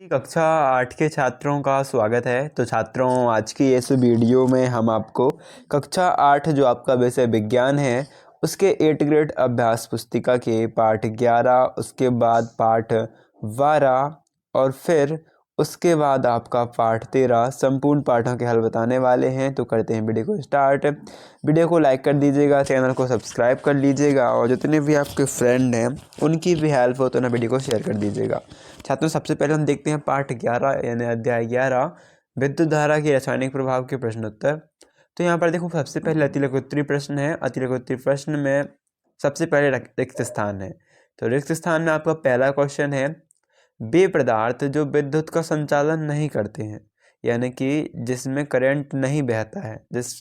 कक्षा 8 के छात्रों का स्वागत है। तो छात्रों, आज की इस वीडियो में हम आपको कक्षा 8 जो आपका विषय विज्ञान है उसके 8 ग्रेड अभ्यास पुस्तिका के पाठ 11, उसके बाद पाठ 12 और फिर उसके बाद आपका पाठ 13 संपूर्ण पाठों के हल बताने वाले हैं। तो करते हैं वीडियो को स्टार्ट। वीडियो को लाइक कर दीजिएगा, चैनल को सब्सक्राइब कर लीजिएगा और जितने भी आपके फ्रेंड हैं उनकी भी हेल्प हो तो ना वीडियो को शेयर कर दीजिएगा। छात्रों, सबसे पहले हम देखते हैं पाठ 11 यानी अध्याय 11 विद्युत धारा के रासायनिक प्रभाव के प्रश्न उत्तर। तो यहाँ पर देखो, सबसे पहले अतिरिक्त उत्तरी प्रश्न है। अतिरिक्त उत्तरी प्रश्न में सबसे पहले रिक्त स्थान है। तो रिक्त स्थान में आपका पहला क्वेश्चन है, वे पदार्थ जो विद्युत का संचालन नहीं करते हैं, यानी कि जिसमें करंट नहीं बहता है, जिस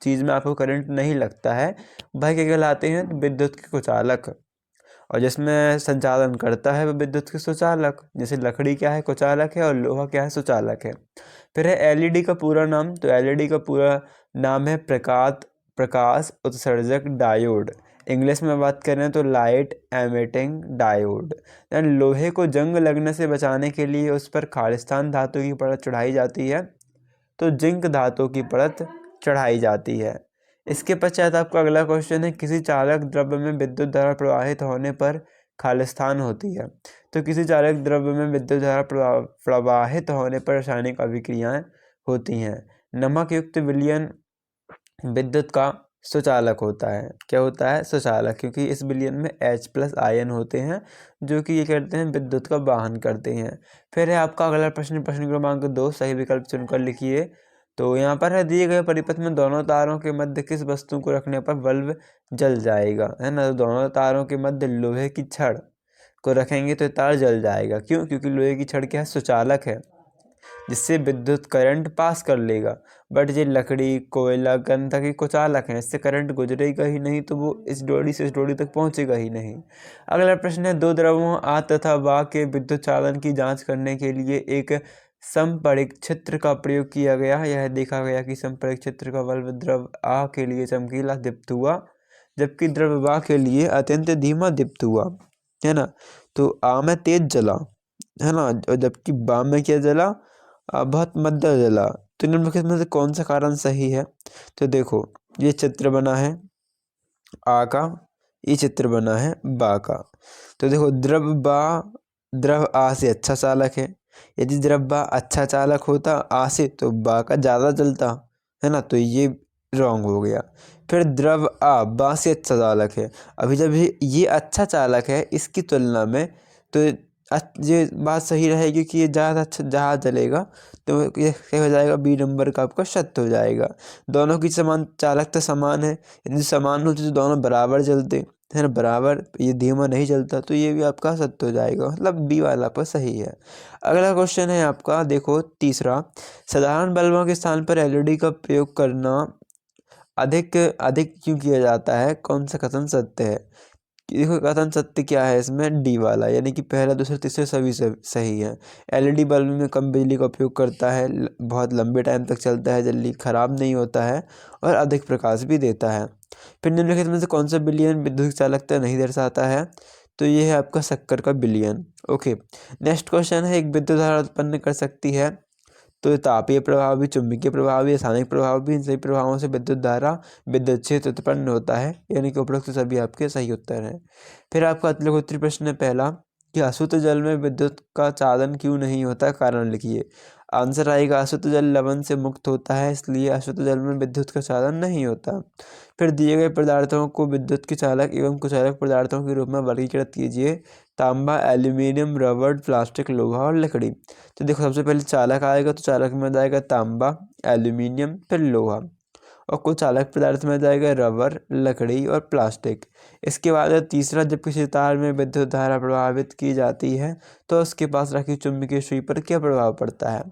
चीज़ में आपको करंट नहीं लगता है, वह क्या कहलाते हैं? विद्युत के कुचालक। और जिसमें संचालन करता है वो विद्युत के सुचालक। जैसे लकड़ी क्या है? कुचालक है, और लोहा क्या है? सुचालक है। फिर है एलईडी का पूरा नाम। तो एलईडी का पूरा नाम है प्रकाश उत्सर्जक डायोड। इंग्लिश में बात करें तो लाइट एमिटिंग डायोड। लोहे को जंग लगने से बचाने के लिए उस पर खालिस्तान धातु की परत चढ़ाई जाती है, तो जिंक धातु की परत चढ़ाई जाती है। इसके पश्चात आपका अगला क्वेश्चन है, किसी चालक द्रव्य में विद्युत धारा प्रवाहित होने पर खालिस्तान होती है। तो किसी चालक द्रव्य में विद्युत धारा प्रवाहित होने पर रासायनिक अभिक्रियाएं होती हैं। नमक युक्त विलयन विद्युत का सुचालक होता है। क्या होता है? सुचालक, क्योंकि इस विलयन में H+ आयन होते हैं जो कि ये करते हैं विद्युत का वाहन करते हैं। फिर है आपका अगला प्रश्न, प्रश्न क्रमांक 2, सही विकल्प चुनकर लिखिए। तो यहाँ पर है, दिए गए परिपथ में दोनों तारों के मध्य किस वस्तु को रखने पर बल्ब जल जाएगा, है ना? तो दोनों तारों के मध्य लोहे की छड़ को रखेंगे तो तार जल जाएगा। क्यों? क्योंकि लोहे की छड़ क्या है? सुचालक है, जिससे विद्युत करंट पास कर लेगा। बट ये लकड़ी, कोयला, गंधक ये कुचालक हैं, इससे करंट गुजरेगा ही नहीं, तो वो इस डोरी से इस डोरी तक पहुंचेगा ही नहीं। अगला प्रश्न है, दो द्रवों आ तथा वा के विद्युत चालन की जांच करने के लिए एक समपरिक्षित्र का प्रयोग किया गया। यह देखा गया कि समपरिक्षित्र का बल्ब द्रव आ के लिए चमकीला दीप्त हुआ, जबकि द्रव वा के लिए अत्यंत धीमा दीप्त हुआ, है ना? तो आ में तेज जला, है ना, और जबकि बा में क्या जला? बहुत मध्यम जला। तो निम्नलिखित में से कौन सा कारण सही है? तो देखो, ये चित्र बना है आ का, ये चित्र बना है बा का। तो देखो, द्रव आ से अच्छा चालक है। यदि द्रव बा अच्छा चालक होता आ से, तो बा का ज़्यादा जलता, है ना? तो ये रॉन्ग हो गया। फिर द्रव आ बा से अच्छा चालक है। अभी जब ये अच्छा चालक है इसकी तुलना में, तो ये बात सही रहेगी कि ये ज़्यादा अच्छा जहाँ जलेगा, तो ये क्या हो जाएगा? बी नंबर का आपका सत्य हो जाएगा। दोनों की समान चालकता समान है। यदि समान होती तो दोनों बराबर जलते, है ना? बराबर, ये धीमा नहीं जलता, तो ये भी आपका सत्य हो जाएगा। मतलब बी वाला आपका सही है। अगला क्वेश्चन है आपका, देखो तीसरा, साधारण बल्बों के स्थान पर एलईडी का प्रयोग करना अधिक अधिक क्यों किया जाता है? कौन सा कथन सत्य है? देखो, कथन सत्य क्या है इसमें? डी वाला, यानी कि पहला, दूसरा, तीसरा सभी सही है। एलईडी बल्ब में कम बिजली का उपयोग करता है, बहुत लंबे टाइम तक चलता है, जल्दी खराब नहीं होता है और अधिक प्रकाश भी देता है। फिर निम्नलिखित में से कौन सा विलयन विद्युत चालकता नहीं दर्शाता है? तो ये है आपका शक्कर का विलयन। ओके, नेक्स्ट क्वेश्चन है, एक विद्युत धारा उत्पन्न कर सकती है। तो तापीय प्रभाव भी, चुंबकीय प्रभाव भी, रासायनिक प्रभाव भी, इन सभी प्रभावों से विद्युत धारा, विद्युत क्षेत्र उत्पन्न होता है। यानी कि उपरोक्त सभी आपके सही उत्तर हैं। फिर आपका अतिरिक्त प्रश्न है पहला, कि अशुद्ध जल में विद्युत का चालन क्यों नहीं होता? कारण लिखिए। आंसर आएगा, अशुद्ध जल लवण से मुक्त होता है, इसलिए अशुद्ध जल में विद्युत का चालन नहीं होता। फिर दिए गए पदार्थों को विद्युत के चालक एवं कुचालक पदार्थों के रूप में वर्गीकृत कीजिए। तांबा, एल्यूमिनियम, रबर, प्लास्टिक, लोहा और लकड़ी। तो देखो, सबसे पहले चालक आएगा, तो चालक में जाएगा तांबा, एल्यूमिनियम, फिर लोहा, और कुचालक पदार्थ में जाएगा रबर, लकड़ी और प्लास्टिक। इसके बाद तीसरा, जब किसी तार में विद्युत धारा प्रभावित की जाती है तो उसके पास रखी चुंबकीय सुई पर क्या प्रभाव पड़ता है?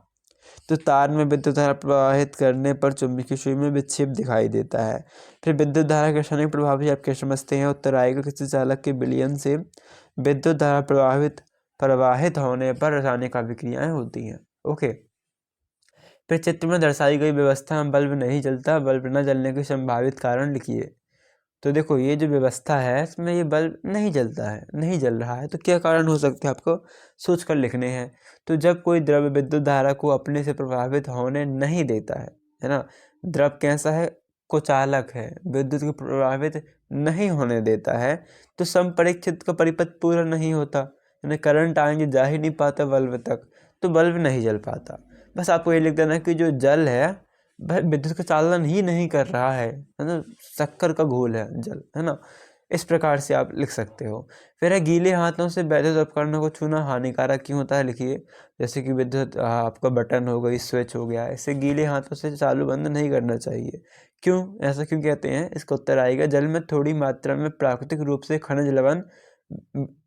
तो तार में विद्युत धारा प्रवाहित करने पर चुंबकीय सुई में विक्षेप दिखाई देता है। फिर विद्युत धारा के रासायनिक प्रभाव भी आप क्या समझते हैं? उत्तर आएगा, किसी चालक के विलयन से विद्युत धारा प्रवाहित होने पर रासायनिक अभिक्रियाएं होती हैं। ओके, फिर चित्र में दर्शाई गई व्यवस्था में बल्ब नहीं जलता, बल्ब न जलने के संभावित कारण लिखिए। तो देखो ये जो व्यवस्था है इसमें ये बल्ब नहीं जलता है, नहीं जल रहा है। तो क्या कारण हो सकते हैं आपको सोच कर लिखने हैं। तो जब कोई द्रव्य विद्युत धारा को अपने से प्रभावित होने नहीं देता है ना, द्रव कैसा है, कुचालक है, विद्युत को प्रभावित नहीं होने देता है, तो संपरीक्षित का परिपथ पूरा नहीं होता, यानी करंट आगे जा ही नहीं पाता बल्ब तक, तो बल्ब नहीं जल पाता। बस आपको ये लिख देना कि जो जल है वह विद्युत का चालन ही नहीं कर रहा है ना, शक्कर का घोल है जल, है ना। इस प्रकार से आप लिख सकते हो। फिर है गीले हाथों से वैद्युत उपकरणों को छूना हानिकारक क्यों होता है, लिखिए। जैसे कि विद्युत आपका बटन हो गई, स्विच हो गया, इसे गीले हाथों से चालू बंद नहीं करना चाहिए। क्यों, ऐसा क्यों कहते हैं, इसका उत्तर आएगा जल में थोड़ी मात्रा में प्राकृतिक रूप से खनिज लवण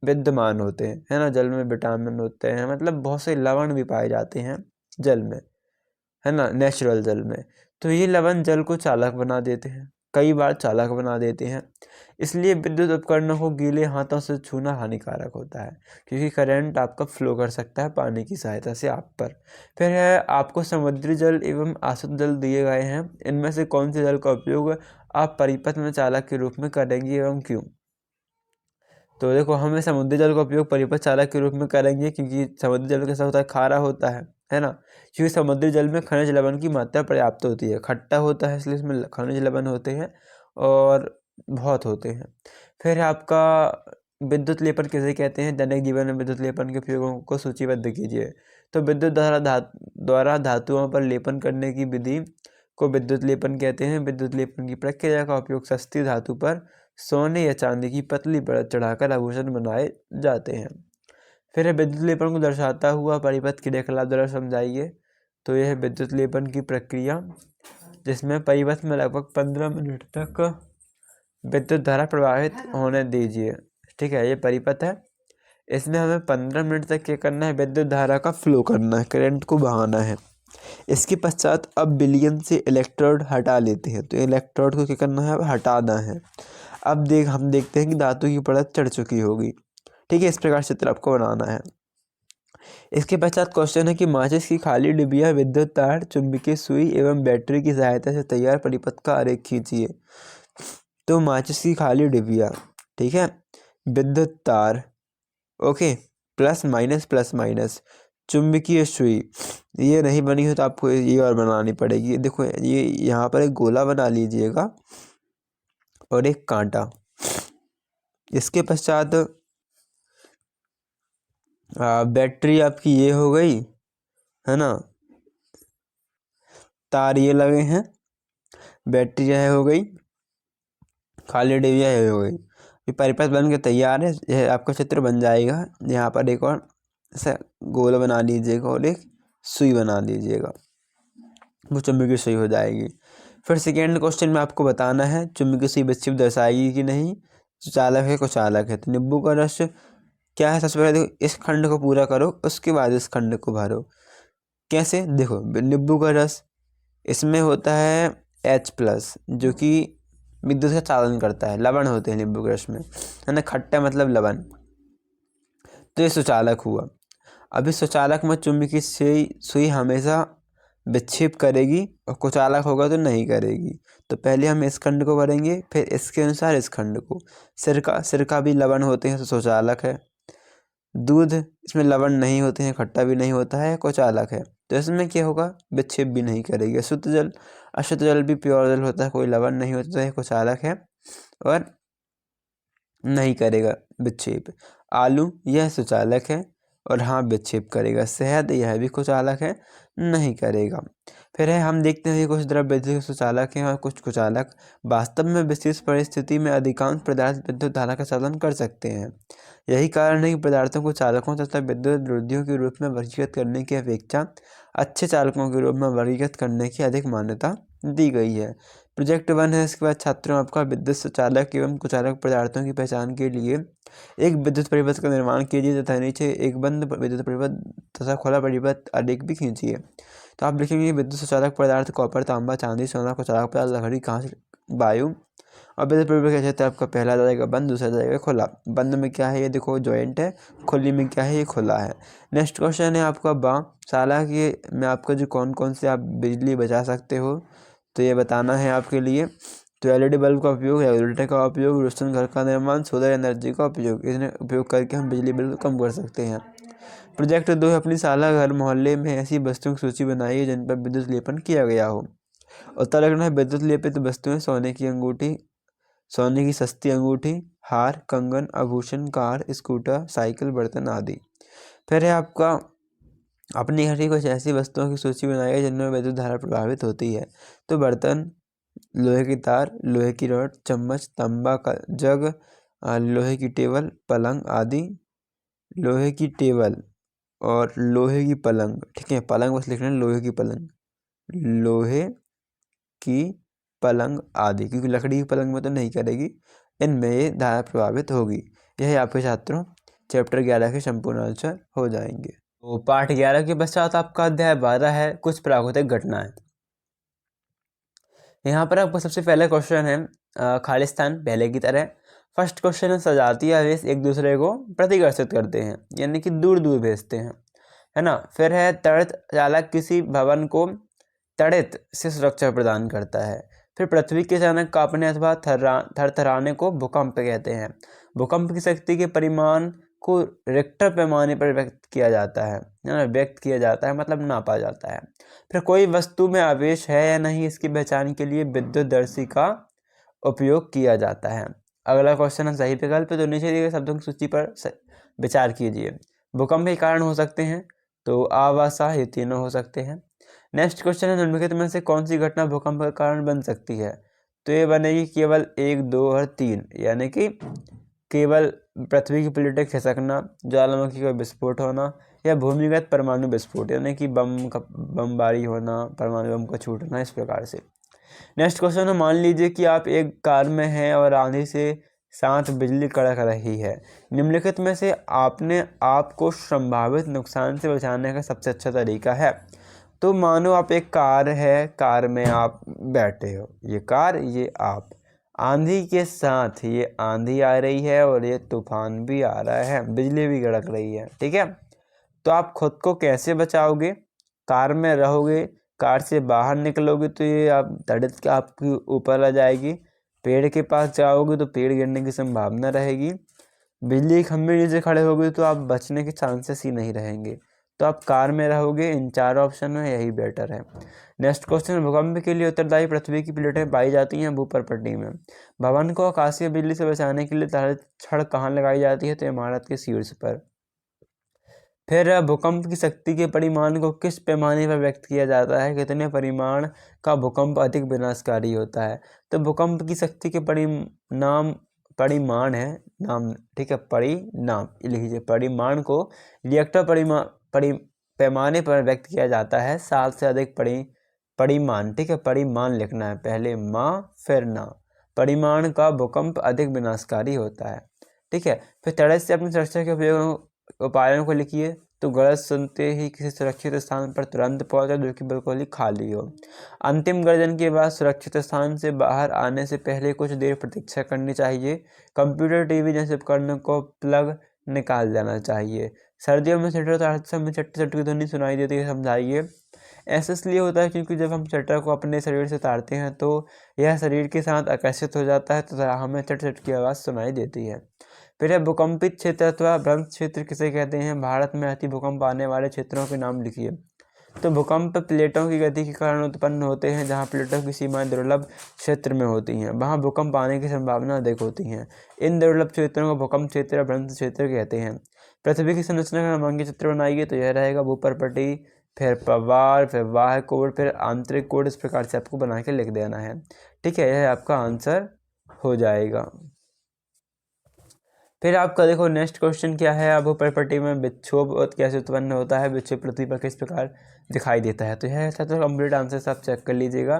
विद्यमान होते हैं, है ना। जल में विटामिन होते हैं, मतलब बहुत से लवण भी पाए जाते हैं जल में, है ना, नेचुरल जल में। तो ये लवण जल को चालक बना देते हैं, कई बार चालक बना देते हैं। इसलिए विद्युत उपकरणों को गीले हाथों से छूना हानिकारक होता है, क्योंकि करंट आपका फ्लो कर सकता है पानी की सहायता से आप पर। फिर है आपको समुद्री जल एवं आसुत जल दिए गए हैं, इनमें से कौन से जल का उपयोग आप परिपथ में चालक के रूप में करेंगे एवं क्यों। तो देखो हमें समुद्री जल का उपयोग परिपथ चालक के रूप में करेंगे, क्योंकि समुद्री जल कैसा होता है, खारा होता है ना। क्योंकि समुद्री जल में खनिज लवण की मात्रा पर्याप्त होती है, खट्टा होता है इसलिए इसमें खनिज लवण होते हैं और बहुत होते हैं। फिर आपका विद्युत लेपन किसे कहते हैं, दैनिक जीवन में विद्युत लेपन के उपयोगों को सूचीबद्ध कीजिए। तो विद्युत द्वारा धातुओं पर लेपन करने की विधि को विद्युत लेपन कहते हैं। विद्युत लेपन की प्रक्रिया का उपयोग सस्ती धातु पर सोने या चांदी की पतली परत चढ़ाकर आभूषण बनाए जाते हैं। फिर है विद्युत लेपन को दर्शाता हुआ परिपथ क्रियाकलाप द्वारा समझाइए। तो यह है विद्युत लेपन की प्रक्रिया, जिसमें परिपथ में लगभग 15 मिनट तक विद्युत धारा प्रवाहित होने दीजिए। ठीक है, ये परिपथ है, इसमें हमें 15 मिनट तक क्या करना है, विद्युत धारा का फ्लो करना है, करंट को बहाना है। इसके पश्चात अब विलयन से इलेक्ट्रोड हटा लेते हैं। तो इलेक्ट्रोड को क्या करना है, अब हटाना है। अब हम देखते हैं कि धातु की परत चढ़ चुकी होगी। ठीक है, इस प्रकार चित्र आपको बनाना है। इसके पश्चात क्वेश्चन है कि माचिस की खाली डिबिया, विद्युत तार, चुंबकीय सुई एवं बैटरी की सहायता से तैयार परिपथ का आरेख खींचिए। तो माचिस की खाली डिबिया, ठीक है, विद्युत तार, ओके, प्लस माइनस, चुंबकीय सुई, ये नहीं बनी हो तो आपको ये और बनानी पड़ेगी। देखो ये यहाँ पर एक गोला बना लीजिएगा और एक कांटा। इसके पश्चात बैटरी आपकी ये हो गई, है ना, तार ये लगे हैं, बैटरी यह हो गई, खाली डिबिया यह हो गई। ये परिपथ बन के तैयार है, यह आपका चित्र बन जाएगा। यहाँ पर एक और ऐसा गोल बना लीजिएगा और एक सुई बना लीजिएगा, वो चुंबकीय सुई हो जाएगी। फिर सेकेंड क्वेश्चन में आपको बताना है चुंबकीय सुई विक्षेप दर्शाएगी कि नहीं, चालक है कुचालक है। तो नींबू का रस क्या है, सबसे पहले देखो इस खंड को पूरा करो, उसके बाद इस खंड को भरो। कैसे, देखो नींबू का रस, इसमें होता है H+, जो कि विद्युत का चालन करता है, लवण होते हैं नींबू के रस में, है ना, खट्टा मतलब लवण। तो ये सुचालक हुआ। अब इस सुचालक में चुंबकीय सुई हमेशा विक्षेप करेगी और कुचालक होगा तो नहीं करेगी। तो पहले हम इस खंड को भरेंगे, फिर इसके अनुसार इस खंड को। सिरका भी लवण होते हैं तो सुचालक है। दूध, इसमें लवण नहीं होते हैं, खट्टा भी नहीं होता है, कुचालक है, तो इसमें क्या होगा, विक्षेप भी नहीं करेगी। अशुद्ध जल भी प्योर जल होता है, कोई लवण नहीं होता है, कुचालक है और नहीं करेगा विक्षेप। आलू, यह सुचालक है और हाँ विक्षेप करेगा। शहद, यह भी कुचालक है, नहीं करेगा। फिर है हम देखते हैं कुछ द्रव्य विद्युत सुचालक हैं और कुछ कुचालक। वास्तव में विशेष परिस्थिति में अधिकांश पदार्थ विद्युत धारा का चालन कर सकते हैं। यही कारण है कि पदार्थों को चालकों तथा विद्युत विरोधियों के रूप में वर्गीकृत करने की अपेक्षा अच्छे चालकों के रूप में वर्गीकृत करने की अधिक मान्यता दी गई है। प्रोजेक्ट 1 है, इसके बाद छात्रों आपका विद्युत सुचालक एवं कुचालक पदार्थों की पहचान के लिए एक विद्युत परिपथ का निर्माण कीजिए तथा नीचे एक बंद विद्युत परिपथ तथा खुला परिपथ आरेख भी खींचिए। तो आप लिखेंगे विद्युत सुचालक पदार्थ कॉपर, तांबा, चांदी, सोना, कुचालक पदार्थ लकड़ी, कांच, वायु। और विद्युत परिपथ का क्षेत्र आपका पहला जाएगा बंद, दूसरा जाएगा खुला। बंद में क्या है, ये देखो जॉइंट है, खुली में क्या है, ये खुला है। नेक्स्ट क्वेश्चन है आपका साला के में आपका जो कौन कौन से आप बिजली बचा सकते हो, तो ये बताना है आपके लिए। तो एलईडी बल्ब का उपयोग, रेगुलेटर का उपयोग, रोशन घर का निर्माण, सोलर एनर्जी का उपयोग, इन्हें उपयोग करके हम बिजली बिल कम कर सकते हैं। प्रोजेक्ट 2 अपनी साला घर मोहल्ले में ऐसी वस्तुओं की सूची बनाइए जिन पर विद्युत लेपन किया गया हो। उत्तराखंड में विद्युत लेपित वस्तुएं सोने की अंगूठी, सोने की सस्ती अंगूठी, हार, कंगन, आभूषण, कार, स्कूटर, साइकिल, बर्तन आदि। फिर है आपका अपने घर की कुछ ऐसी वस्तुओं की सूची बनाइए जिनमें विद्युत धारा प्रभावित होती है। तो बर्तन, लोहे की तार, लोहे की रॉड, चम्मच, तांबा का जग, लोहे की टेबल, पलंग आदि। लोहे की टेबल और लोहे की पलंग, ठीक है, पलंग बस लिखना है, लोहे की पलंग, लोहे की पलंग आदि, क्योंकि लकड़ी की पलंग में तो नहीं करेगी, इनमें ये धारा प्रभावित होगी। यही आपके छात्रों चैप्टर 11 के संपूर्ण आंसर हो जाएंगे। तो पाठ 11 के पश्चात आपका अध्याय 12 है कुछ प्राकृतिक घटनाएं। यहाँ पर आपका सबसे पहला क्वेश्चन है खालिस्तान पहले की तरह। फर्स्ट क्वेश्चन है सजातीय आवेश एक दूसरे को प्रतिकर्षित करते हैं, यानी कि दूर दूर भेजते हैं, है ना। फिर है तड़ित चालक किसी भवन को तड़ित से सुरक्षा प्रदान करता है। फिर पृथ्वी के अचानक कांपने अथवा थरथराने को भूकंप कहते हैं। भूकंप की शक्ति के परिमाण को रिक्टर पैमाने पर व्यक्त किया जाता है ना, व्यक्त किया जाता है मतलब नापा जाता है। फिर कोई वस्तु में आवेश है या नहीं इसकी पहचान के लिए विद्युतदर्शी का उपयोग किया जाता है। अगला क्वेश्चन है सही विकल्प। तो नीचे दिए गए शब्दों की सूची पर विचार कीजिए। भूकंप के कारण हो सकते हैं, तो आवासा, ये तीनों हो सकते हैं। नेक्स्ट क्वेश्चन है निम्नलिखित में से कौन सी घटना भूकंप का कारण बन सकती है। तो ये बनेगी केवल 1, 2 और 3, यानी कि केवल पृथ्वी की प्लेटें खिसकना, ज्वालामुखी का विस्फोट होना, या भूमिगत परमाणु विस्फोट, यानी कि बमबारी होना, परमाणु बम का छूटना, इस प्रकार से। नेक्स्ट क्वेश्चन है मान लीजिए कि आप एक कार में हैं और आंधी से साथ बिजली कड़क रही है। निम्नलिखित में से आपने आपको संभावित नुकसान से बचाने का सबसे अच्छा तरीका है। तो मानो आप एक कार है, कार में आप बैठे हो, ये कार, ये आप, आंधी के साथ ये आंधी आ रही है और ये तूफान भी आ रहा है, बिजली भी कड़क रही है, ठीक है। तो आप खुद को कैसे बचाओगे। कार में रहोगे, कार से बाहर निकलोगे तो ये आप तड़ित के आपके ऊपर आ जाएगी। पेड़ के पास जाओगे तो पेड़ गिरने की संभावना रहेगी। बिजली के खंभे नीचे खड़े होगे तो आप बचने के चांसेस ही नहीं रहेंगे। तो आप कार में रहोगे, इन 4 ऑप्शन में यही बेटर है। नेक्स्ट क्वेश्चन, भूकंप के लिए उत्तरदायी पृथ्वी की प्लेटें पाई जाती हैं भूपर्पट्टी में। भवन को आकाशीय बिजली से बचाने के लिए तड़ित छड़ कहाँ लगाई जाती है। तो इमारत के शीर्ष पर। फिर भूकंप की शक्ति के परिमाण को किस पैमाने पर व्यक्त किया जाता है। कितने परिमाण का भूकंप अधिक विनाशकारी होता है। तो भूकंप की शक्ति के परिमाण है नाम, ठीक है, परिणाम लिखिए। परिमाण को रिएक्टर पैमाने पर व्यक्त किया जाता है 7 से अधिक परिमाण, ठीक है, परिमाण लिखना है, पहले माँ फिर ना। परिमाण का भूकंप अधिक विनाशकारी होता है, ठीक है। फिर तड़ित से अपनी सुरक्षा के उपायों को लिखिए। तो गरज सुनते ही किसी सुरक्षित स्थान पर तुरंत पहुंचे जो कि बिल्कुल ही खाली हो। अंतिम गर्जन के बाद सुरक्षित स्थान से बाहर आने से पहले कुछ देर प्रतीक्षा करनी चाहिए। कंप्यूटर, टीवी जैसे उपकरणों को प्लग निकाल देना चाहिए। सर्दियों में शटर उतारते समय चट चट की ध्वनि सुनाई देती है, समझाइए। ऐसा इसलिए होता है क्योंकि जब हम शटर को अपने शरीर से उतारते हैं तो यह शरीर के साथ आकर्षित हो जाता है तथा हमें चट चट की आवाज़ सुनाई देती है। फिर है भूकंपित क्षेत्र अथवा भ्रंश क्षेत्र किसे कहते हैं। भारत में अति भूकंप आने वाले क्षेत्रों के नाम लिखिए। तो भूकंप प्लेटों की गति के कारण उत्पन्न होते हैं। जहां प्लेटों की सीमाएं दुर्लभ क्षेत्र में होती हैं वहां भूकंप आने की संभावना अधिक होती है। इन दुर्लभ क्षेत्रों को भूकंप क्षेत्र या भ्रंश क्षेत्र कहते हैं। पृथ्वी की संरचना का नामांकित चित्र बनाइए। तो यह रहेगा भूपर्पट्टी, फिर पवार, फिर बाह्य कोड, फिर आंतरिक कोड। इस प्रकार से आपको बना के लिख देना है, ठीक है। यह आपका आंसर हो जाएगा। फिर आपका देखो नेक्स्ट क्वेश्चन क्या है। अब भूपर्पट्टी में विक्षोभ कैसे उत्पन्न होता है, विक्षोभ पृथ्वी पर किस प्रकार दिखाई देता है। तो यह था, तो कंप्लीट आंसर सब चेक कर लीजिएगा।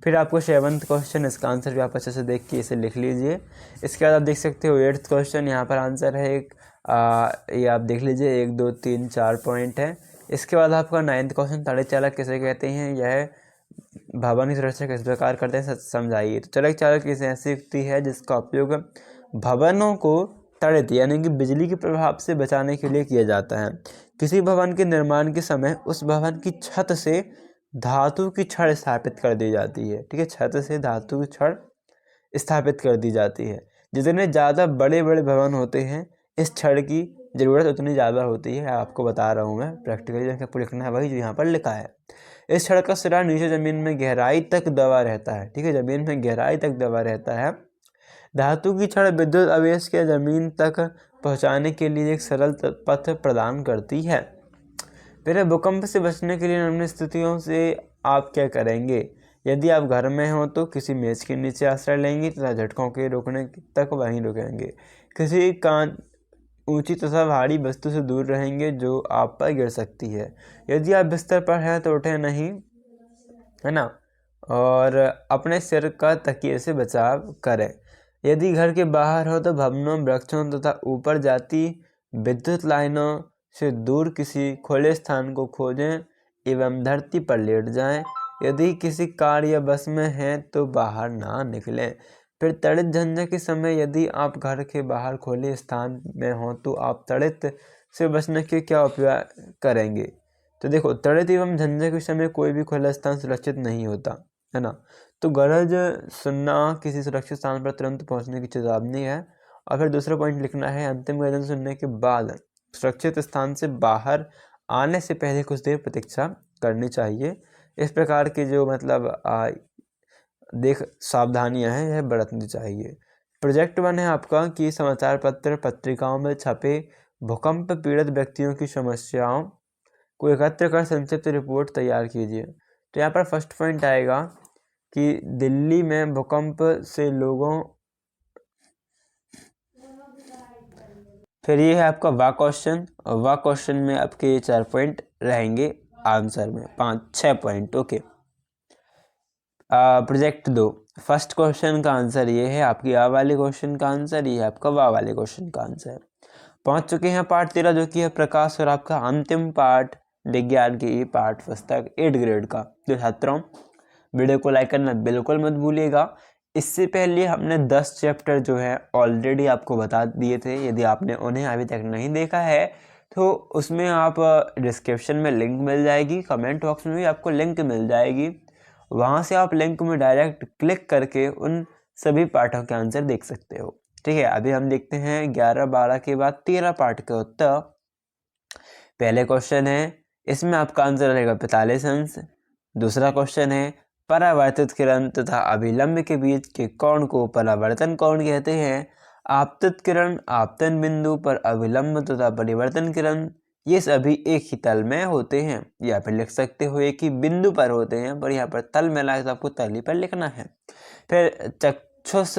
फिर आपको 7th क्वेश्चन, इसका आंसर भी आप अच्छे से देख के इसे लिख लीजिए। इसके बाद आप देख सकते हो 8th क्वेश्चन, यहाँ पर आंसर है एक, ये आप देख लीजिए 1, 2, 3, 4 पॉइंट है। इसके बाद आपका 9th क्वेश्चन, तड़ित चालक किसे कहते हैं, यह भवन की सुरक्षा किस प्रकार करते हैं समझाइए। तो तड़ित चालक किसी ऐसी युक्ति है जिसका उपयोग भवनों को तड़ित यानी कि बिजली के प्रभाव से बचाने के लिए किया जाता है। किसी भवन के निर्माण के समय उस भवन की छत से धातु की छड़ स्थापित कर दी जाती है, ठीक है, छत से धातु की छड़ स्थापित कर दी जाती है। जितने ज़्यादा बड़े बड़े भवन होते हैं, इस छड़ की ज़रूरत उतनी ज़्यादा होती है। आपको बता रहा हूँ मैं, प्रैक्टिकली आपको लिखना है वही जो यहाँ पर लिखा है। इस छड़ का सिरा नीचे ज़मीन में गहराई तक दबा रहता है, ठीक है, ज़मीन में गहराई तक दबा रहता है। धातु की छड़ विद्युत आवेश के ज़मीन तक पहुँचाने के लिए एक सरल पथ प्रदान करती है। फिर भूकंप से बचने के लिए निम्न स्थितियों से आप क्या करेंगे? यदि आप घर में हो तो किसी मेज के नीचे आश्रय लेंगे तथा झटकों के रोकने तक वहीं रुकेंगे। किसी कान ऊंची तथा भारी वस्तु से दूर रहेंगे जो आप पर गिर सकती है। यदि आप बिस्तर पर हैं तो उठे नहीं, है ना, और अपने सिर का तकिए से बचाव करें। यदि घर के बाहर हो तो भवनों, वृक्षों तथा ऊपर जाती विद्युत लाइनों से दूर किसी खुले स्थान को खोजें एवं धरती पर लेट जाएं। यदि किसी कार या बस में हैं तो बाहर ना निकलें। फिर तड़ित झंझा के समय यदि आप घर के बाहर खुले स्थान में हो तो आप तड़ित से बचने के क्या उपाय करेंगे? तो देखो, तड़ित एवं झंझा के समय कोई भी खुला स्थान सुरक्षित नहीं होता, है ना, तो गरज सुनना किसी सुरक्षित स्थान पर तुरंत पहुंचने की चेतावनी है। और फिर दूसरा पॉइंट लिखना है, अंतिम गर्जन सुनने के बाद सुरक्षित स्थान से बाहर आने से पहले कुछ देर प्रतीक्षा करनी चाहिए। इस प्रकार की जो मतलब सावधानियां हैं यह बरतनी चाहिए। प्रोजेक्ट 1 है आपका कि समाचार पत्र पत्रिकाओं में छपे भूकंप पीड़ित व्यक्तियों की समस्याओं को एकत्र कर संक्षिप्त रिपोर्ट तैयार कीजिए। तो यहाँ पर फर्स्ट पॉइंट आएगा कि दिल्ली में भूकंप से लोगों, फिर ये है आपका वाह क्वेश्चन, और वाह क्वेश्चन में आपके 4 पॉइंट रहेंगे, आंसर में 5-6 point. Okay, project 2 first question का आंसर ये है, आपकी आ वाले क्वेश्चन का आंसर ये है, आपका वाह वाले क्वेश्चन का आंसर। पहुंच चुके हैं पार्ट 13 जो कि है प्रकाश और आपका अंतिम पार्ट विज्ञान की पाठ पुस्तक 8 ग्रेड का। तो छात्रों, वीडियो को लाइक करना बिल्कुल मत भूलिएगा। इससे पहले हमने 10 चैप्टर जो है ऑलरेडी आपको बता दिए थे। यदि आपने उन्हें अभी तक नहीं देखा है तो उसमें आप डिस्क्रिप्शन में लिंक मिल जाएगी, कमेंट बॉक्स में भी आपको लिंक मिल जाएगी, वहाँ से आप लिंक में डायरेक्ट क्लिक करके उन सभी पाठों के आंसर देख सकते हो। ठीक है, अभी हम देखते हैं 11-12 के बाद 13 पाठ के उत्तर। पहले क्वेश्चन है, इसमें आपका आंसर रहेगा 45 अंश। दूसरा क्वेश्चन है, परावर्तित किरण तथा अभिलंब के बीच के कोण को परावर्तन कोण कहते हैं। आपतित किरण आपतन बिंदु पर अभिलंब तथा परिवर्तन किरण ये सभी एक ही तल में होते हैं, या फिर लिख सकते हो एक ही बिंदु पर होते हैं, पर यहाँ पर तल में लाए तो आपको तल ही पर लिखना है। फिर चक्षुष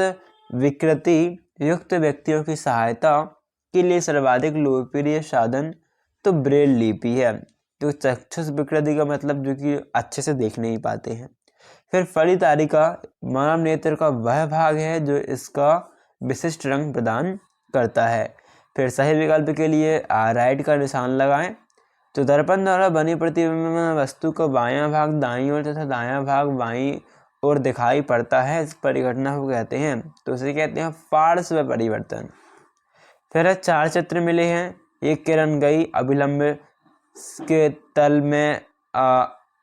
विकृति युक्त व्यक्तियों की सहायता के लिए सर्वाधिक लोकप्रिय साधन तो ब्रेल लिपि है। तो चक्षुष विकृति का मतलब जो कि अच्छे से देख नहीं पाते हैं। फिर फलितारिका मानव नेत्र का वह भाग है जो इसका विशिष्ट रंग प्रदान करता है। फिर सही विकल्प के लिए राइट का निशान लगाएं। तो दर्पण द्वारा बनी प्रतिबिंब वस्तु का बायां भाग दाईं ओर तथा दायां भाग बाईं ओर दिखाई पड़ता है, इस परिघटना को कहते हैं, तो उसे कहते हैं पार्श्व परिवर्तन। फिर 4 चित्र मिले हैं, एक किरण गई अभिलंब के तल में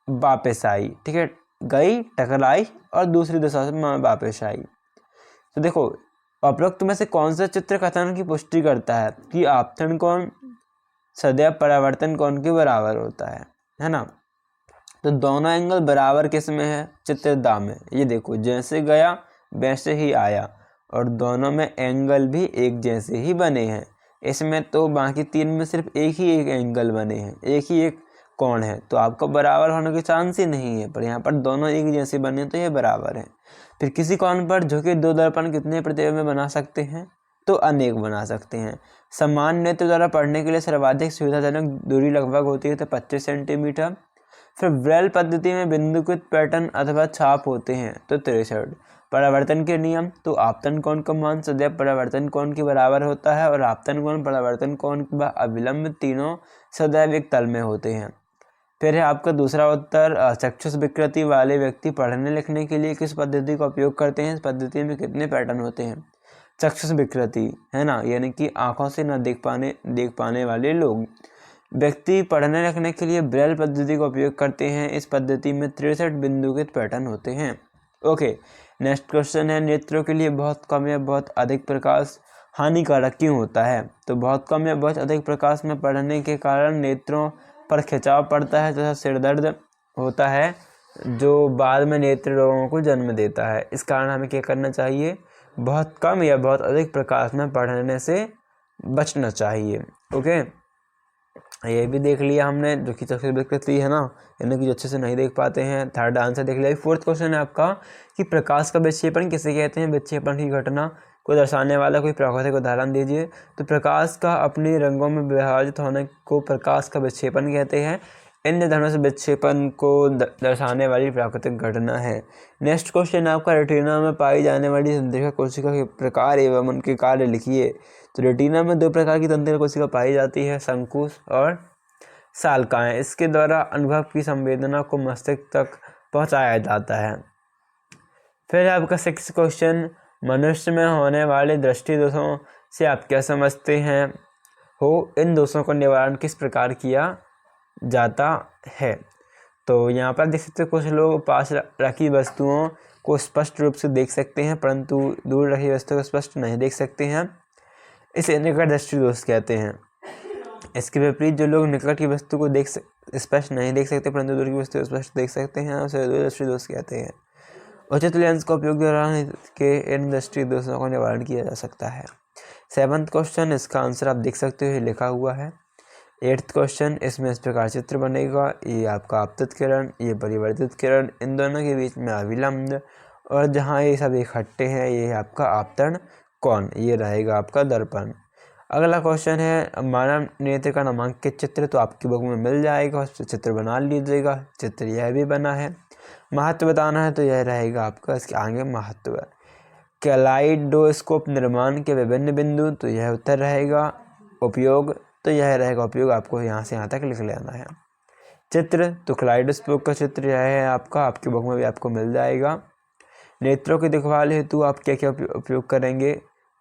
वापस आई, ठीक है, गई टकराई और दूसरी दिशा से वापस आई। तो देखो, उपरोक्त में से कौन सा चित्र कथन की पुष्टि करता है कि आपतन कोण सदैव परावर्तन कोण के बराबर होता है ना। तो दोनों एंगल बराबर किस में है? चित्र दा में। ये देखो, जैसे गया वैसे ही आया, और दोनों में एंगल भी एक जैसे ही बने हैं। इसमें तो बाकी 3 में सिर्फ एक ही एक एंगल बने हैं, एक ही एक कोण है, तो आपका बराबर होने के चांस ही नहीं है, पर यहाँ पर दोनों एक जैसे बने तो ये बराबर है। फिर किसी कोण पर झुके 2 दर्पण कितने प्रतिबिंब बना सकते हैं? तो अनेक बना सकते हैं। समान नेत्र द्वारा पढ़ने के लिए सर्वाधिक सुविधाजनक दूरी लगभग होती है तो 25 सेंटीमीटर। फिर ब्रेल पद्धति में बिंदुकृत पैटर्न अथवा छाप होते हैं तो 63। परावर्तन के नियम, तो आपतन कोण का मान सदैव परावर्तन कोण के बराबर होता है, और आपतन कोण, परावर्तन कोण व अभिलंब तीनों सदैव एक तल में होते हैं। फिर है आपका दूसरा उत्तर, चक्षुष विकृति वाले व्यक्ति पढ़ने लिखने के लिए किस पद्धति का उपयोग करते हैं? इस पद्धति में कितने पैटर्न होते हैं? चक्षुष विकृति, है ना, यानी कि आंखों से न देख पाने वाले लोग व्यक्ति पढ़ने लिखने के लिए ब्रेल पद्धति का उपयोग करते हैं। इस पद्धति में 63 बिंदुकृत पैटर्न होते हैं। ओके, नेक्स्ट क्वेश्चन है, नेत्रों के लिए बहुत कम या बहुत अधिक प्रकाश हानिकारक क्यों होता है? तो बहुत कम या बहुत अधिक प्रकाश में पड़ने के कारण नेत्रों पर खिंचाव पड़ता है तथा सिर दर्द होता है, जो बाद में नेत्र रोगों को जन्म देता है। इस कारण हमें क्या करना चाहिए? बहुत कम या बहुत अधिक प्रकाश में पढ़ने से बचना चाहिए। ओके, ये भी देख लिया हमने, जो कि सबसे दिक्कत है ना, यानी कि जो अच्छे से नहीं देख पाते हैं। थर्ड आंसर देख लिया। फोर्थ क्वेश्चन है आपका कि प्रकाश का विक्षेपण किसे कहते हैं? विक्षेपण की घटना को दर्शाने वाला कोई प्राकृतिक उदाहरण दीजिए। तो प्रकाश का अपने रंगों में विभाजित होने को प्रकाश का विक्षेपण कहते हैं। इन धर्मों से विक्षेपण को दर्शाने वाली प्राकृतिक घटना है। नेक्स्ट क्वेश्चन आपका, रेटिना में पाई जाने वाली तंत्रिका कोशिका के प्रकार एवं उनके कार्य लिखिए। तो रेटिना में 2 प्रकार की तंत्रिका कोशिका पाई जाती है, संकुश और सालकाएं। इसके द्वारा अनुभव की संवेदना को मस्तिष्क तक पहुंचाया जाता है। फिर आपका 6 क्वेश्चन, मनुष्य में होने वाले दृष्टि दोषों से आप क्या समझते हैं हो? इन दोषों का निवारण किस प्रकार किया जाता है? तो यहाँ पर देख सकते हो, कुछ लोग पास रखी वस्तुओं को स्पष्ट रूप से देख सकते हैं परंतु दूर रखी वस्तुओं को स्पष्ट नहीं देख सकते हैं, इसे निकट दृष्टि दोष कहते हैं। इसके विपरीत जो लोग निकट की वस्तु को स्पष्ट नहीं देख सकते परंतु दूर की वस्तु को स्पष्ट देख सकते हैं, उसे दूर दृष्टि दोष कहते हैं। उचित लेंस का उपयोग द्वारा के इन दृष्टि दोषों का निवारण किया जा सकता है। 7th क्वेश्चन, इसका आंसर आप देख सकते हो, लिखा हुआ है। 8th क्वेश्चन, इसमें इस प्रकार चित्र बनेगा। ये आपका आपतित किरण, ये परिवर्तित किरण, इन दोनों के बीच में अभिलंब, और जहाँ ये सब इकट्ठे हैं ये आपका आपतन कोण, ये रहेगा आपका दर्पण। अगला क्वेश्चन है, मानव नेत्र का नामांकित चित्र। तो आपकी बुक में मिल जाएगा, उस चित्र बना लीजिएगा। चित्र यह भी बना है। महत्व बताना है तो यह रहेगा आपका इसके आगे महत्व। कैलाइडोस्कोप निर्माण के विभिन्न बिंदु, तो यह उत्तर रहेगा। उपयोग, तो यह रहेगा उपयोग, आपको यहाँ से यहाँ तक लिख लेना है। चित्र, तो कैलाइडोस्कोप का चित्र यह है आपका, आपकी बुक में भी आपको मिल जाएगा। नेत्रों की देखभाल हेतु आप क्या क्या उपयोग करेंगे?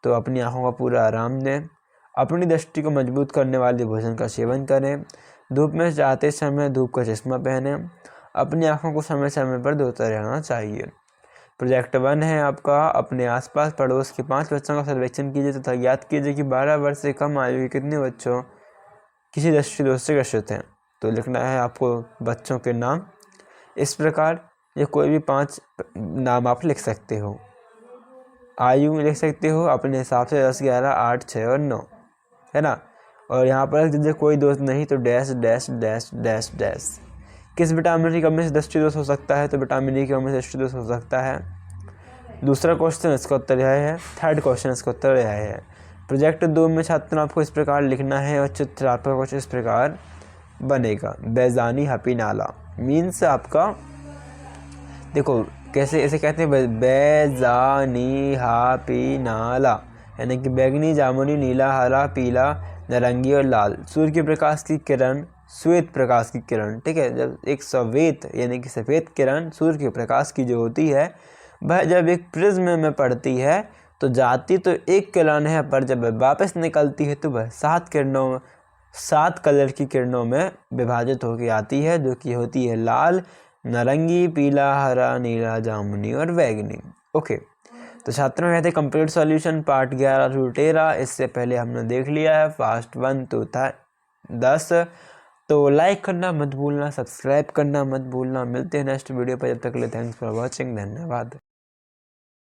तो अपनी आँखों का पूरा आराम दें, अपनी दृष्टि को मजबूत करने वाले भोजन का सेवन करें, धूप में जाते समय धूप का चश्मा पहनें, अपनी आँखों को समय समय पर धोते रहना चाहिए। प्रोजेक्ट 1 है आपका, अपने आसपास पड़ोस के 5 बच्चों का सर्वेक्षण कीजिए तथा ज्ञात कीजिए कि 12 वर्ष से कम आयु के कितने बच्चों किसी दृष्टि दोष से ग्रसित हैं। तो लिखना है आपको बच्चों के नाम इस प्रकार, या कोई भी 5 नाम आप लिख सकते हो। आयु लिख सकते हो अपने हिसाब से 10, 11, 8, 6 और 9, है ना। और यहाँ पर यदि कोई दोष नहीं तो dash dash dash dash dash. किस विटामिन की कमी से दृष्टि दोष हो सकता है? तो विटामिन डी की कमी से दृष्टि दोष हो सकता है। दूसरा क्वेश्चन, इसका उत्तर यह है। 3rd क्वेश्चन, इसका उत्तर यह है। प्रोजेक्ट 2 में छात्रों आपको इस प्रकार लिखना है और चित्र आपका कुछ इस प्रकार बनेगा। बैजानी हापी नाला मीन्स आपका, देखो कैसे ऐसे कहते हैं, बैजानी हापी नाला, यानी कि बैगनी, जामुनी, नीला, हरा, पीला, नारंगी और लाल। सूर्य के प्रकाश की किरण, श्वेत प्रकाश की किरण, ठीक है। जब एक श्वेत यानी कि सफ़ेद किरण सूर्य के प्रकाश की जो होती है, वह जब एक प्रिज्म में पड़ती है तो जाती तो एक किरण है, पर जब वापस निकलती है तो वह 7 कलर की किरणों में विभाजित होकर आती है, जो कि होती है लाल, नारंगी, पीला, हरा, नीला, जामुनी और बैगनी। ओके, तो छात्रों कहते हैं कंप्लीट सॉल्यूशन पार्ट 11 टू 13। इससे पहले हमने देख लिया है फास्ट 1 तो था 10। तो लाइक करना मत भूलना, सब्सक्राइब करना मत भूलना। मिलते हैं नेक्स्ट वीडियो पर, जब तक के लिए थैंक्स फॉर वॉचिंग, धन्यवाद।